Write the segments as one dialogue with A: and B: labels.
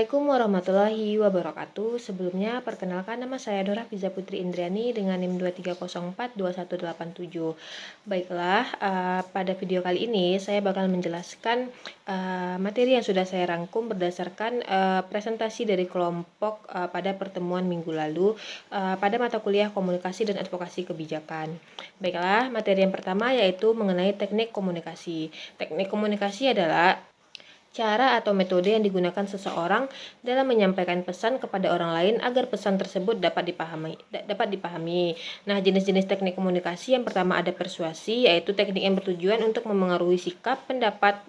A: Assalamualaikum warahmatullahi wabarakatuh. Sebelumnya, perkenalkan nama saya Dora Fiza Putri Indriani dengan NIM 23042187. Baiklah, pada video kali ini saya bakal menjelaskan materi yang sudah saya rangkum berdasarkan presentasi dari kelompok pada pertemuan minggu lalu pada mata kuliah Komunikasi dan Advokasi Kebijakan. Baiklah, materi yang pertama yaitu mengenai teknik komunikasi. Teknik komunikasi adalah cara atau metode yang digunakan seseorang dalam menyampaikan pesan kepada orang lain agar pesan tersebut dapat dipahami. Nah, jenis-jenis teknik komunikasi yang pertama ada persuasi, yaitu teknik yang bertujuan untuk memengaruhi sikap, pendapat,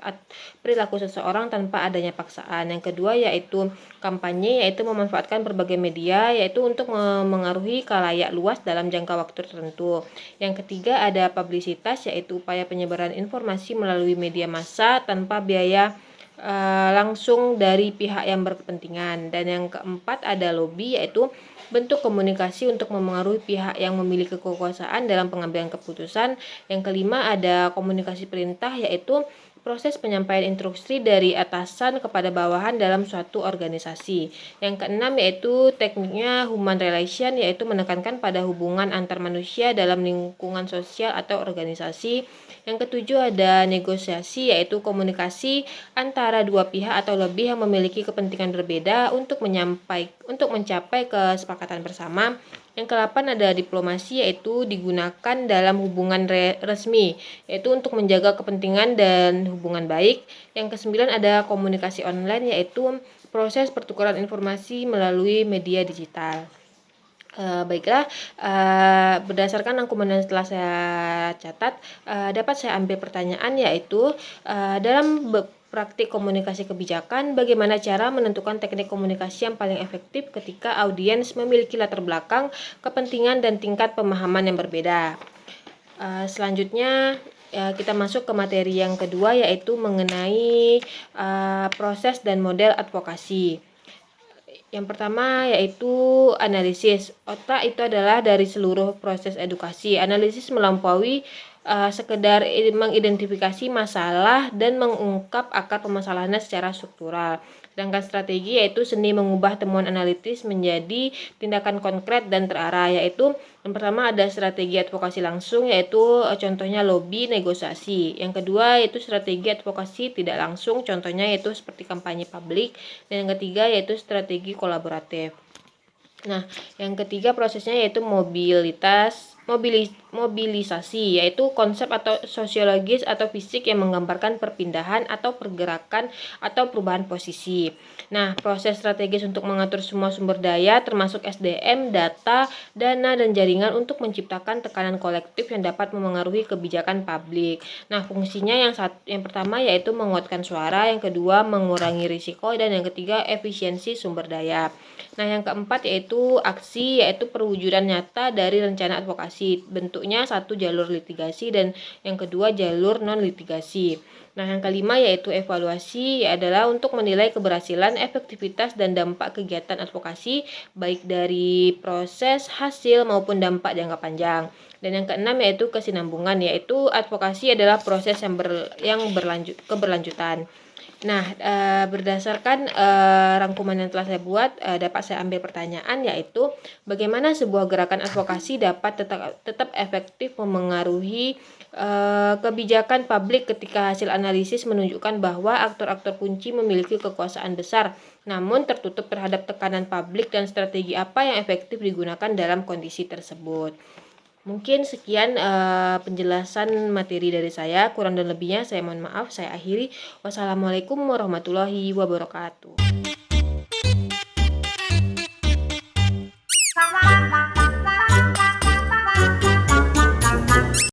A: perilaku seseorang tanpa adanya paksaan. Yang kedua yaitu kampanye, yaitu memanfaatkan berbagai media, yaitu untuk memengaruhi khalayak luas dalam jangka waktu tertentu. Yang ketiga ada publisitas, yaitu upaya penyebaran informasi melalui media massa tanpa biaya langsung dari pihak yang berkepentingan. Dan yang keempat ada lobby, yaitu bentuk komunikasi untuk memengaruhi pihak yang memiliki kekuasaan dalam pengambilan keputusan. Yang kelima ada komunikasi perintah, yaitu proses penyampaian instruksi dari atasan kepada bawahan dalam suatu organisasi. Yang keenam yaitu tekniknya human relation, yaitu menekankan pada hubungan antar manusia dalam lingkungan sosial atau organisasi. Yang ketujuh ada negosiasi, yaitu komunikasi antara dua pihak atau lebih yang memiliki kepentingan berbeda untuk mencapai kesepakatan bersama. Yang ke-8 ada diplomasi, yaitu digunakan dalam hubungan resmi, yaitu untuk menjaga kepentingan dan hubungan baik. Yang ke-9 ada komunikasi online, yaitu proses pertukaran informasi melalui media digital. Baiklah, berdasarkan rangkuman yang telah saya catat, dapat saya ambil pertanyaan, yaitu dalam praktik komunikasi kebijakan, bagaimana cara menentukan teknik komunikasi yang paling efektif ketika audiens memiliki latar belakang, kepentingan, dan tingkat pemahaman yang berbeda. Selanjutnya kita masuk ke materi yang kedua, yaitu mengenai proses dan model advokasi. Yang pertama yaitu analisis. Otak itu adalah dari seluruh proses edukasi. Analisis melampaui sekedar mengidentifikasi masalah dan mengungkap akar permasalahannya secara struktural. Sedangkan strategi yaitu seni mengubah temuan analitis menjadi tindakan konkret dan terarah, yaitu yang pertama ada strategi advokasi langsung, yaitu contohnya lobby, negosiasi. Yang kedua yaitu strategi advokasi tidak langsung, contohnya yaitu seperti kampanye publik. Dan yang ketiga yaitu strategi kolaboratif. Nah, yang ketiga prosesnya yaitu mobilisasi, yaitu konsep atau sosiologis atau fisik yang menggambarkan perpindahan atau pergerakan atau perubahan posisi. Nah, proses strategis untuk mengatur semua sumber daya termasuk SDM, data, dana, dan jaringan untuk menciptakan tekanan kolektif yang dapat memengaruhi kebijakan publik. Nah, fungsinya yang pertama yaitu menguatkan suara, yang kedua mengurangi risiko, dan yang ketiga efisiensi sumber daya. Nah, yang keempat yaitu aksi, yaitu perwujudan nyata dari rencana advokasi. Bentuknya satu jalur litigasi dan yang kedua jalur non litigasi. Nah, yang kelima yaitu evaluasi, adalah untuk menilai keberhasilan, efektivitas, dan dampak kegiatan advokasi baik dari proses, hasil maupun dampak jangka panjang. Dan yang keenam yaitu kesinambungan, yaitu advokasi adalah proses yang keberlanjutan. Nah, berdasarkan rangkuman yang telah saya buat, dapat saya ambil pertanyaan, yaitu bagaimana sebuah gerakan advokasi dapat tetap efektif memengaruhi kebijakan publik ketika hasil analisis menunjukkan bahwa aktor-aktor kunci memiliki kekuasaan besar, namun tertutup terhadap tekanan publik, dan strategi apa yang efektif digunakan dalam kondisi tersebut. Mungkin sekian penjelasan materi dari saya. Kurang dan lebihnya saya mohon maaf. Saya akhiri. Wassalamualaikum warahmatullahi wabarakatuh.